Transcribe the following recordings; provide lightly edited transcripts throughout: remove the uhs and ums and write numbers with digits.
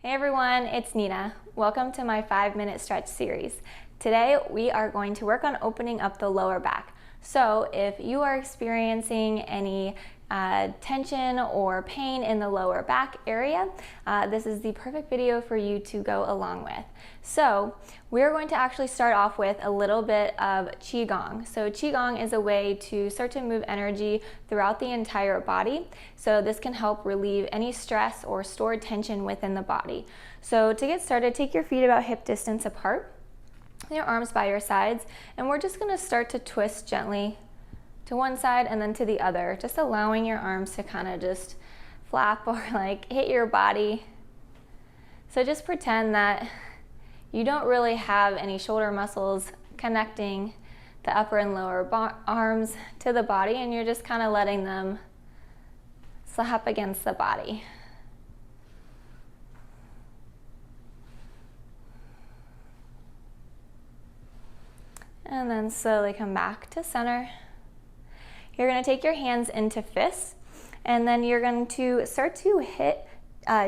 Hey everyone, it's Nina. Welcome to my 5-minute stretch series. Today we are going to work on opening up the lower back. So if you are experiencing any tension or pain in the lower back area, this is the perfect video for you to go along with. So we're going to actually start off with a little bit of Qigong. So Qigong is a way to start to move energy throughout the entire body. So this can help relieve any stress or stored tension within the body. So to get started, take your feet about hip distance apart, your arms by your sides, and we're just going to start to twist gently to one side and then to the other, just allowing your arms to kind of just flap or like hit your body. So just pretend that you don't really have any shoulder muscles connecting the upper and lower arms to the body, and you're just kind of letting them slap against the body. And then slowly come back to center. You're going to take your hands into fists, and then you're going to start to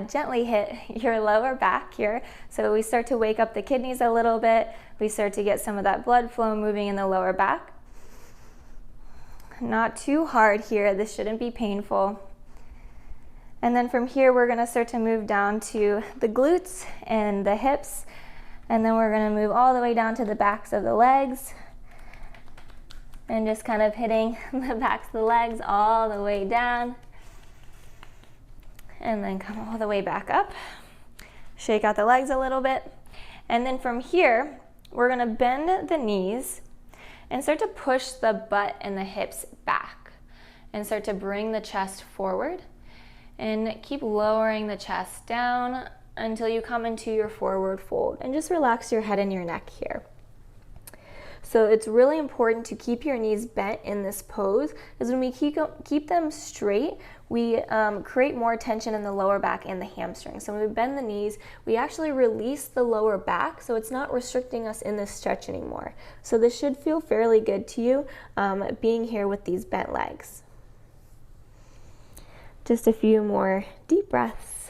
gently hit your lower back here. So we start to wake up the kidneys a little bit. We start to get some of that blood flow moving in the lower back. Not too hard here. This shouldn't be painful. And then from here, we're going to start to move down to the glutes and the hips. And then we're going to move all the way down to the backs of the legs. And just kind of hitting the backs of the legs all the way down. And then come all the way back up. Shake out the legs a little bit. And then from here, we're going to bend the knees and start to push the butt and the hips back. And start to bring the chest forward. And keep lowering the chest down until you come into your forward fold. And just relax your head and your neck here. So it's really important to keep your knees bent in this pose, because when we keep them straight, we create more tension in the lower back and the hamstrings. So when we bend the knees, we actually release the lower back, so it's not restricting us in this stretch anymore. So this should feel fairly good to you, being here with these bent legs. Just a few more deep breaths.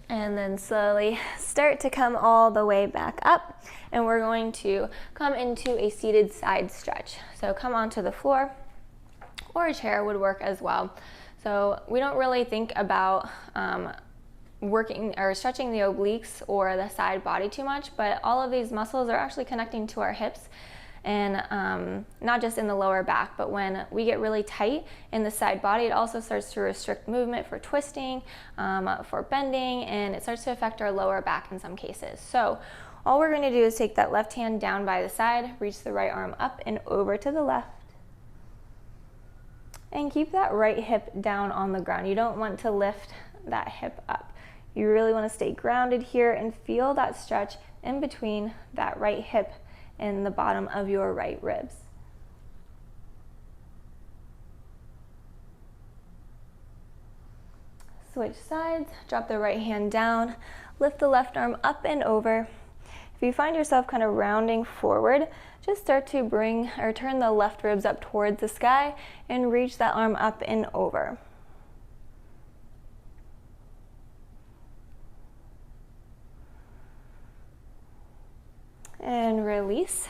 And then slowly start to come all the way back up, and we're going to come into a seated side stretch. So come onto the floor, or a chair would work as well. So we don't really think about working or stretching the obliques or the side body too much, but all of these muscles are actually connecting to our hips, and not just in the lower back, but when we get really tight in the side body, it also starts to restrict movement for twisting, for bending, and it starts to affect our lower back in some cases. So all we're going to do is take that left hand down by the side, reach the right arm up and over to the left, and keep that right hip down on the ground. You don't want to lift that hip up. You really want to stay grounded here and feel that stretch in between that right hip and the bottom of your right ribs. Switch sides, drop the right hand down, lift the left arm up and over. If you find yourself kind of rounding forward, just start to bring or turn the left ribs up towards the sky and reach that arm up and over. And release.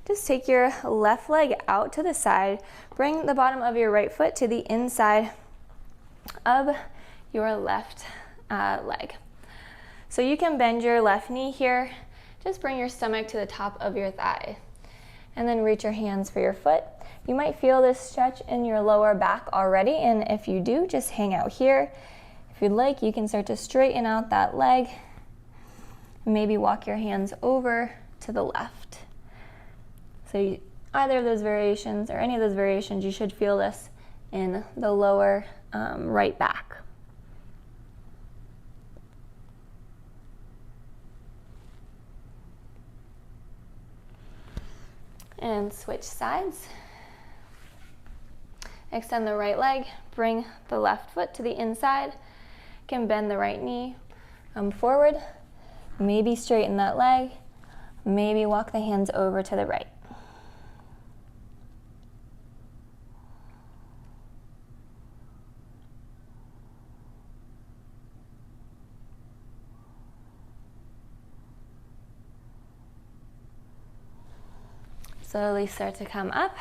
Just take your left leg out to the side. Bring the bottom of your right foot to the inside of your left leg. So you can bend your left knee here. Just bring your stomach to the top of your thigh. And then reach your hands for your foot. You might feel this stretch in your lower back already, and if you do, just hang out here. If you'd like, you can start to straighten out that leg. Maybe walk your hands over to the left. So either of those variations or any of those variations, you should feel this in the lower right back. And switch sides. Extend the right leg, bring the left foot to the inside. You can bend the right knee, come forward, maybe straighten that leg, maybe walk the hands over to the right. Slowly start to come up,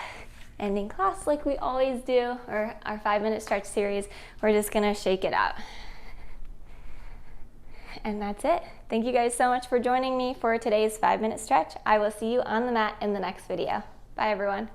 ending class like we always do, or our 5-minute stretch series. We're just gonna shake it out. And that's it. Thank you guys so much for joining me for today's 5-minute stretch. I will see you on the mat in the next video. Bye everyone.